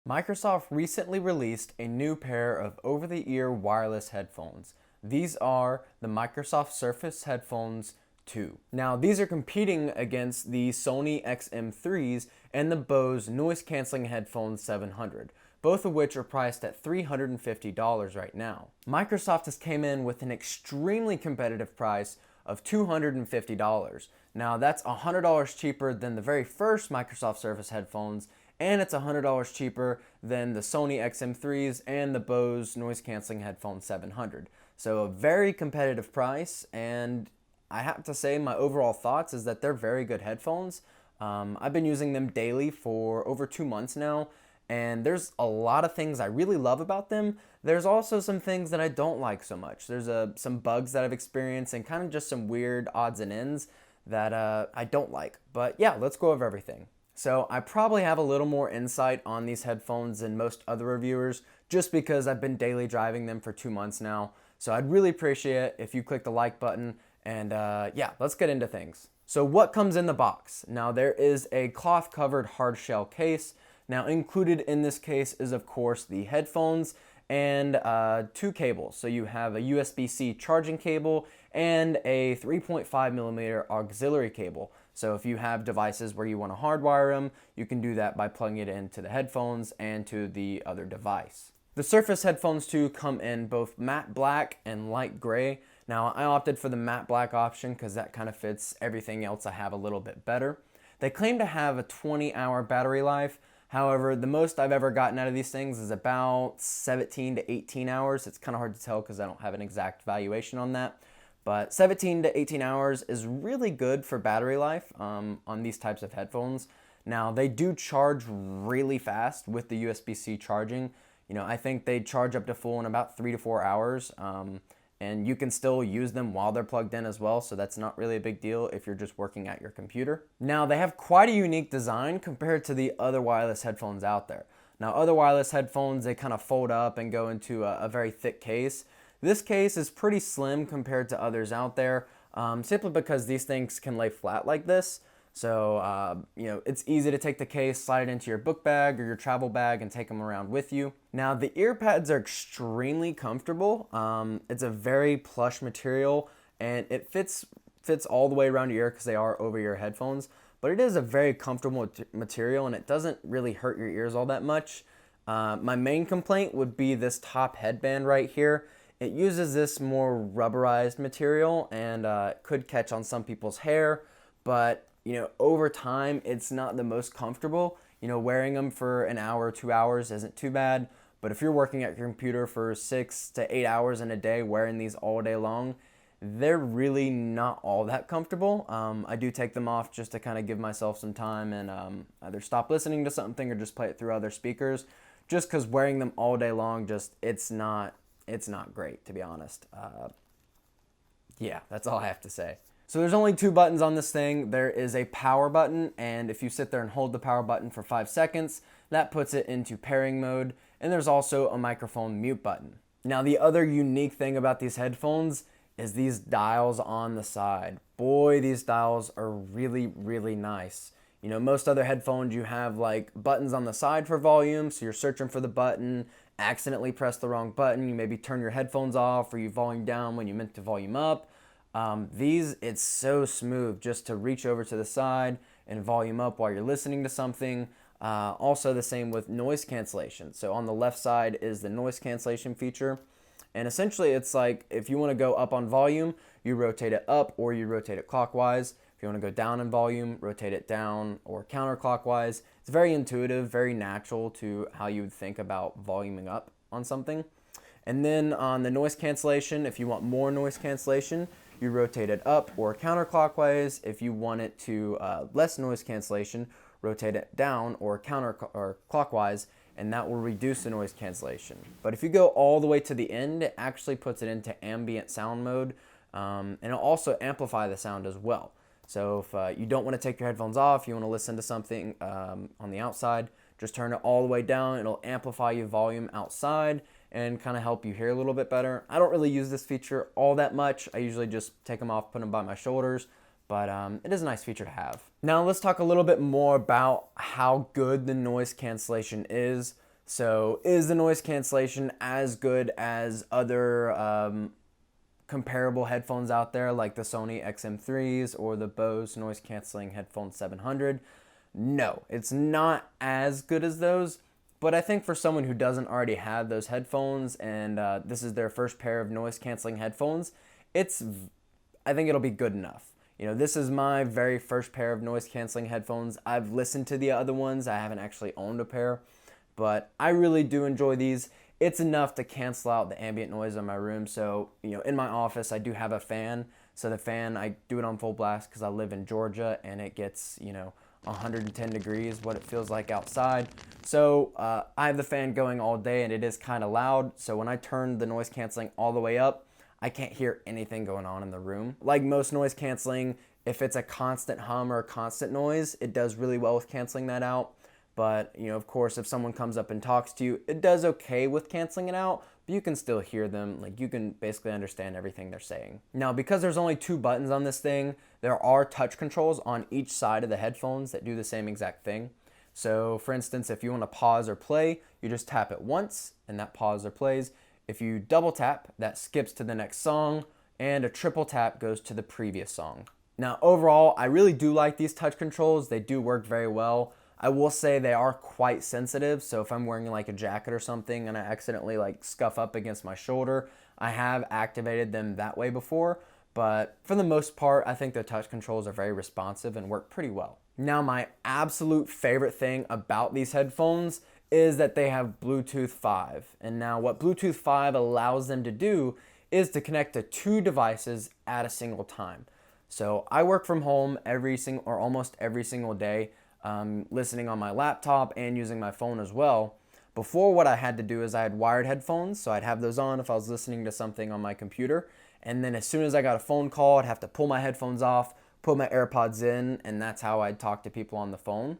Microsoft recently released a new pair of over-the-ear wireless headphones. These are the Microsoft Surface Headphones 2. Now, these are competing against the Sony XM3s and the Bose Noise Cancelling Headphones 700, both of which are priced at $350 right now. Microsoft has came in with an extremely competitive price of $250. Now, that's $100 cheaper than the very first Microsoft Surface headphones, and it's $100 cheaper than the Sony XM3s and the Bose Noise Cancelling Headphone 700. So a very competitive price, and I have to say my overall thoughts is that they're very good headphones. I've been using them daily for over 2 months now, and there's a lot of things I really love about them. There's also some things that I don't like so much. There's some bugs that I've experienced and kind of just some weird odds and ends that I don't like. But yeah, let's go over everything. So I probably have a little more insight on these headphones than most other reviewers just because I've been daily driving them for 2 months now. So I'd really appreciate it if you click the like button and yeah, let's get into things. So what comes in the box? Now there is a cloth covered hard shell case. Now included in this case is of course the headphones and two cables. So you have a USB-C charging cable and a 3.5 millimeter auxiliary cable. So if you have devices where you want to hardwire them, you can do that by plugging it into the headphones and to the other device. The Surface Headphones 2 come in both matte black and light gray. Now I opted for the matte black option because that kind of fits everything else I have a little bit better. They claim to have a 20-hour battery life. However, the most I've ever gotten out of these things is about 17 to 18 hours. It's kind of hard to tell because I don't have an exact valuation on that. But 17 to 18 hours is really good for battery life on these types of headphones. Now, they do charge really fast with the USB-C charging. You know, I think they charge up to full in about 3 to 4 hours. And you can still use them while they're plugged in as well, so that's not really a big deal if you're just working at your computer. Now, they have quite a unique design compared to the other wireless headphones out there. Now, other wireless headphones, they kind of fold up and go into a very thick case. This case is pretty slim compared to others out there, simply because these things can lay flat like this. So, you know, it's easy to take the case, slide it into your book bag or your travel bag and take them around with you. Now, the ear pads are extremely comfortable. It's a very plush material and it fits all the way around your ear because they are over-ear headphones. But it is a very comfortable material and it doesn't really hurt your ears all that much. My main complaint would be this top headband right here. It uses this more rubberized material and it could catch on some people's hair, but you know, over time, it's not the most comfortable. You know, wearing them for an hour, 2 hours isn't too bad. But if you're working at your computer for 6 to 8 hours in a day, wearing these all day long, they're really not all that comfortable. I do take them off just to kind of give myself some time and either stop listening to something or just play it through other speakers. Just because wearing them all day long, it's not great, to be honest. Yeah, that's all I have to say. So there's only two buttons on this thing. There is a power button, and if you sit there and hold the power button for 5 seconds, that puts it into pairing mode, and there's also a microphone mute button. Now the other unique thing about these headphones is these dials on the side. Boy, these dials are really, really nice. You know, most other headphones you have like buttons on the side for volume, so you're searching for the button, accidentally press the wrong button, you maybe turn your headphones off or you volume down when you meant to volume up. These, it's so smooth just to reach over to the side and volume up while you're listening to something. Also the same with noise cancellation. So on the left side is the noise cancellation feature. And essentially it's like if you want to go up on volume, you rotate it up or you rotate it clockwise. If you want to go down in volume, rotate it down or counterclockwise. It's very intuitive, very natural to how you would think about voluming up on something. And then on the noise cancellation, if you want more noise cancellation, you rotate it up or counterclockwise. If you want it to less noise cancellation, rotate it down or clockwise, and that will reduce the noise cancellation. But if you go all the way to the end, it actually puts it into ambient sound mode, and it'll also amplify the sound as well. So if you don't want to take your headphones off, you want to listen to something on the outside, just turn it all the way down. It'll amplify your volume outside and kind of help you hear a little bit better. I don't really use this feature all that much. I usually just take them off, put them by my shoulders, but it is a nice feature to have. Now let's talk a little bit more about how good the noise cancellation is. So is the noise cancellation as good as other comparable headphones out there like the Sony XM3s or the Bose noise canceling headphone 700? No, it's not as good as those, but I think for someone who doesn't already have those headphones and this is their first pair of noise canceling headphones, I think it'll be good enough. You know, this is my very first pair of noise canceling headphones. I've listened to the other ones. I haven't actually owned a pair, but I really do enjoy these. It's enough to cancel out the ambient noise in my room. So, you know, in my office, I do have a fan. So the fan, I do it on full blast because I live in Georgia and it gets, 110 degrees, what it feels like outside. So I have the fan going all day and it is kind of loud. So when I turn the noise canceling all the way up, I can't hear anything going on in the room. Like most noise canceling, if it's a constant hum or a constant noise, it does really well with canceling that out. But, of course, if someone comes up and talks to you, it does okay with canceling it out, but you can still hear them. Like, you can basically understand everything they're saying. Now, because there's only 2 buttons on this thing, there are touch controls on each side of the headphones that do the same exact thing. So, for instance, if you want to pause or play, you just tap it once, and that pause or plays. If you double tap, that skips to the next song, and a triple tap goes to the previous song. Now, overall, I really do like these touch controls. They do work very well. I will say they are quite sensitive, so if I'm wearing like a jacket or something and I accidentally like scuff up against my shoulder, I have activated them that way before, but for the most part, I think the touch controls are very responsive and work pretty well. Now, my absolute favorite thing about these headphones is that they have Bluetooth 5. And now what Bluetooth 5 allows them to do is to connect to 2 devices at a single time. So I work from home almost every single day, listening on my laptop and using my phone as well. Before, what I had to do is I had wired headphones, so I'd have those on if I was listening to something on my computer. And then as soon as I got a phone call, I'd have to pull my headphones off, put my AirPods in, and that's how I'd talk to people on the phone.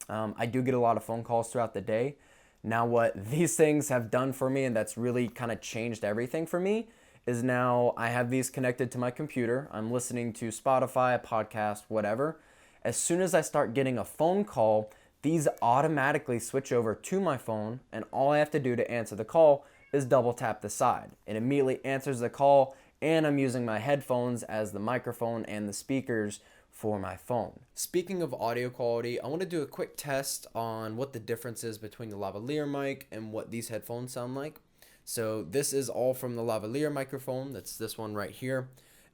I do get a lot of phone calls throughout the day. Now, what these things have done for me, and that's really kind of changed everything for me, is now I have these connected to my computer. I'm listening to Spotify, a podcast, whatever. As soon as I start getting a phone call, these automatically switch over to my phone, and all I have to do to answer the call is double tap the side. It immediately answers the call, and I'm using my headphones as the microphone and the speakers for my phone. Speaking of audio quality, I want to do a quick test on what the difference is between the lavalier mic and what these headphones sound like. So this is all from the lavalier microphone. That's this one right here.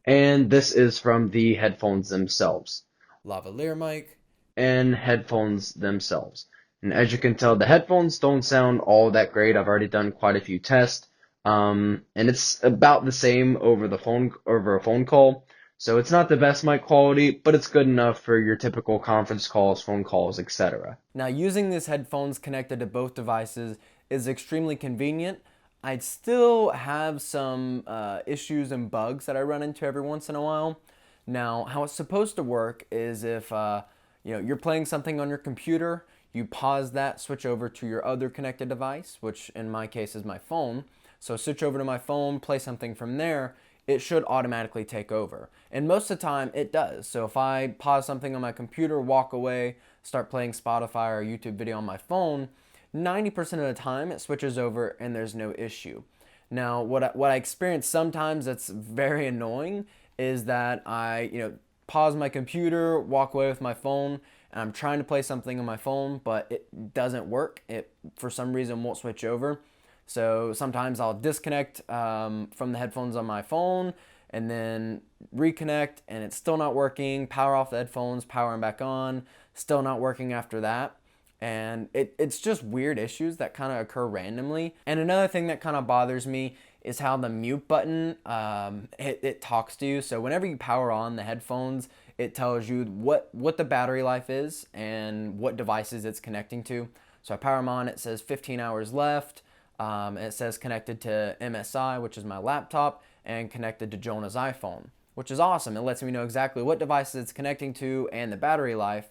And this is from the headphones themselves. Lavalier mic and headphones themselves. And as you can tell, the headphones don't sound all that great. I've already done quite a few tests. And it's about the same over a phone call. So it's not the best mic quality, but it's good enough for your typical conference calls, phone calls, etc. Now, using these headphones connected to both devices is extremely convenient. I'd still have some issues and bugs that I run into every once in a while. Now, how it's supposed to work is if you're playing something on your computer, you pause that, switch over to your other connected device, which in my case is my phone. So switch over to my phone, play something from there, it should automatically take over. And most of the time it does. So if I pause something on my computer, walk away, start playing Spotify or a YouTube video on my phone, 90% of the time it switches over and there's no issue. Now, what I experience sometimes that's very annoying is that I pause my computer, walk away with my phone, and I'm trying to play something on my phone, but it doesn't work. It, for some reason, won't switch over. So sometimes I'll disconnect from the headphones on my phone and then reconnect, and it's still not working. Power off the headphones, power them back on, still not working after that. And it's just weird issues that kind of occur randomly. And another thing that kind of bothers me is how the mute button, it talks to you. So whenever you power on the headphones, it tells you what the battery life is and what devices it's connecting to. So I power them on, it says 15 hours left. It says connected to MSI, which is my laptop, and connected to Jonah's iPhone, which is awesome. It lets me know exactly what devices it's connecting to and the battery life.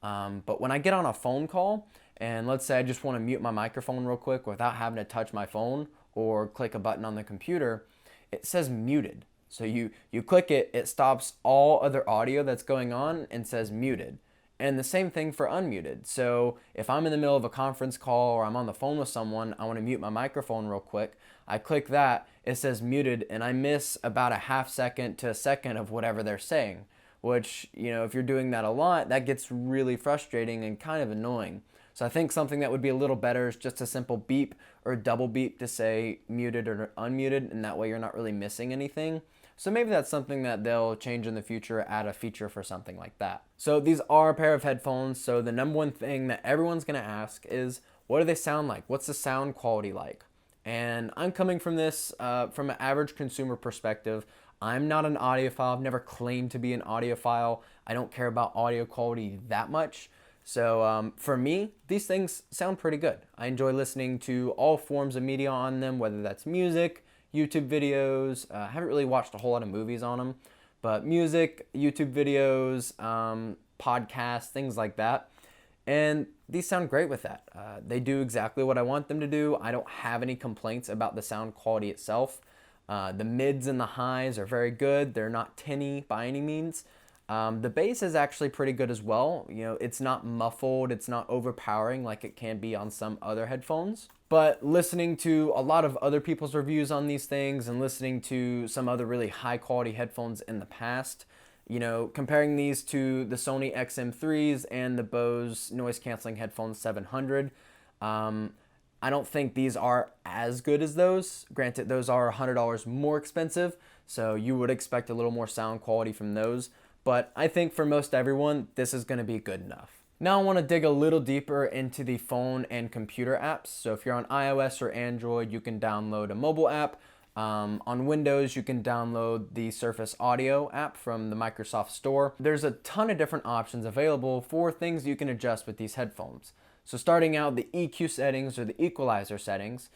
But when I get on a phone call, and let's say I just want to mute my microphone real quick without having to touch my phone or click a button on the computer, it says muted. So you click it, it stops all other audio that's going on and says muted. And the same thing for unmuted. So if I'm in the middle of a conference call or I'm on the phone with someone, I want to mute my microphone real quick. I click that, it says muted, and I miss about a half second to a second of whatever they're saying, which, if you're doing that a lot, that gets really frustrating and kind of annoying. So I think something that would be a little better is just a simple beep or double beep to say muted or unmuted, and that way you're not really missing anything. So maybe that's something that they'll change in the future, add a feature for something like that. So these are a pair of headphones. So the number one thing that everyone's gonna ask is, what do they sound like? What's the sound quality like? And I'm coming from this from an average consumer perspective. I'm not an audiophile. I've never claimed to be an audiophile. I don't care about audio quality that much. So for me, these things sound pretty good. I enjoy listening to all forms of media on them, whether that's music, YouTube videos. I haven't really watched a whole lot of movies on them, but music, YouTube videos, podcasts, things like that. And these sound great with that. They do exactly what I want them to do. I don't have any complaints about the sound quality itself. The mids and the highs are very good. They're not tinny by any means. The bass is actually pretty good as well. It's not muffled, it's not overpowering like it can be on some other headphones. But listening to a lot of other people's reviews on these things and listening to some other really high quality headphones in the past, comparing these to the Sony XM3s and the Bose noise canceling headphones 700, I don't think these are as good as those. Granted, those are $100 more expensive, so you would expect a little more sound quality from those. But I think for most everyone, this is going to be good enough. Now I want to dig a little deeper into the phone and computer apps. So if you're on iOS or Android, you can download a mobile app. On Windows, you can download the Surface Audio app from the Microsoft Store. There's a ton of different options available for things you can adjust with these headphones. So starting out, the EQ settings or the equalizer settings,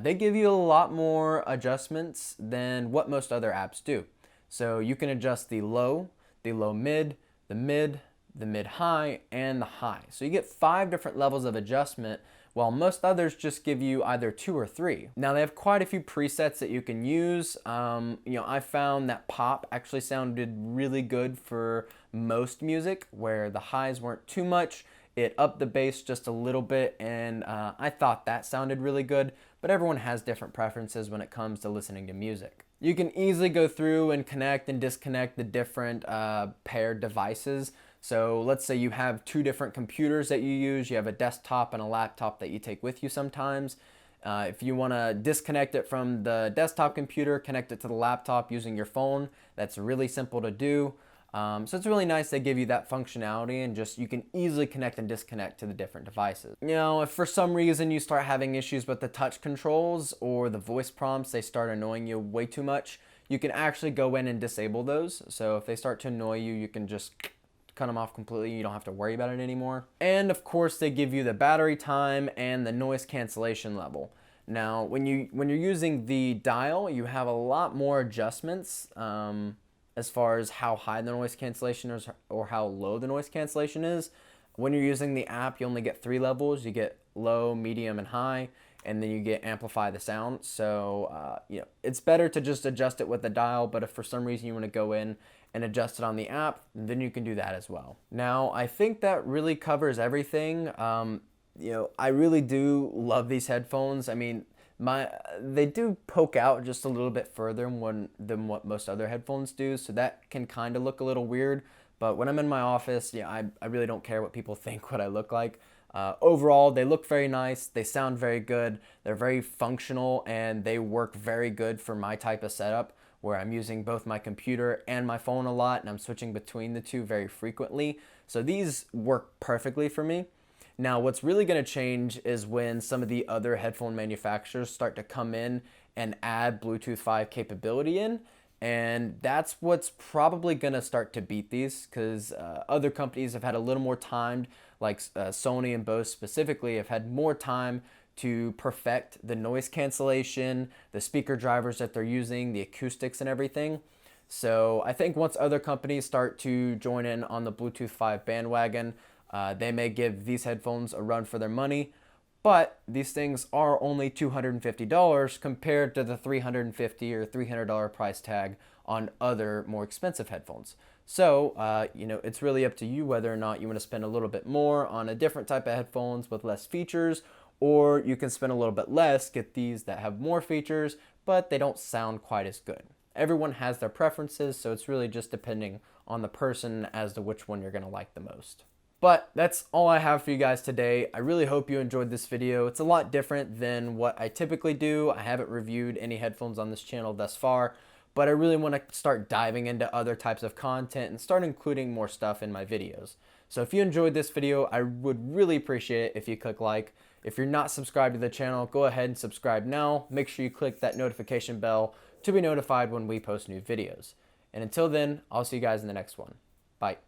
they give you a lot more adjustments than what most other apps do. So you can adjust the low mid, the mid high, and the high. So you get 5 different levels of adjustment, while most others just give you either 2 or 3. Now they have quite a few presets that you can use. I found that pop actually sounded really good for most music, where the highs weren't too much. It upped the bass just a little bit, and I thought that sounded really good, but everyone has different preferences when it comes to listening to music. You can easily go through and connect and disconnect the different paired devices. So let's say you have 2 different computers that you use. You have a desktop and a laptop that you take with you sometimes. If you want to disconnect it from the desktop computer, connect it to the laptop using your phone, that's really simple to do. So it's really nice they give you that functionality, and just you can easily connect and disconnect to the different devices. If for some reason you start having issues with the touch controls or the voice prompts, they start annoying you way too much, you can actually go in and disable those. So if they start to annoy you, you can just cut them off completely. You don't have to worry about it anymore. And of course, they give you the battery time and the noise cancellation level. Now, when you're using the dial, you have a lot more adjustments as far as how high the noise cancellation is or how low the noise cancellation is. When you're using the app, you only get 3 levels. You get low, medium, and high, and then you get amplify the sound. So it's better to just adjust it with the dial, but if for some reason you want to go in and adjust it on the app, then you can do that as well. Now, I think that really covers everything. I really do love these headphones. I mean, they do poke out just a little bit further than what most other headphones do, so that can kind of look a little weird. But when I'm in my office, I really don't care what people think what I look like. Overall, they look very nice. They sound very good. They're very functional, and they work very good for my type of setup, where I'm using both my computer and my phone a lot, and I'm switching between the two very frequently. So these work perfectly for me. Now, what's really going to change is when some of the other headphone manufacturers start to come in and add Bluetooth 5 capability in. And that's what's probably going to start to beat these, because other companies have had a little more time, like Sony and Bose specifically, have had more time to perfect the noise cancellation, the speaker drivers that they're using, the acoustics and everything. So I think once other companies start to join in on the Bluetooth 5 bandwagon, they may give these headphones a run for their money, but these things are only $250 compared to the $350 or $300 price tag on other more expensive headphones. So, it's really up to you whether or not you want to spend a little bit more on a different type of headphones with less features, or you can spend a little bit less, get these that have more features, but they don't sound quite as good. Everyone has their preferences, so it's really just depending on the person as to which one you're going to like the most. But that's all I have for you guys today. I really hope you enjoyed this video. It's a lot different than what I typically do. I haven't reviewed any headphones on this channel thus far, but I really want to start diving into other types of content and start including more stuff in my videos. So if you enjoyed this video, I would really appreciate it if you click like. If you're not subscribed to the channel, go ahead and subscribe now. Make sure you click that notification bell to be notified when we post new videos. And until then, I'll see you guys in the next one. Bye.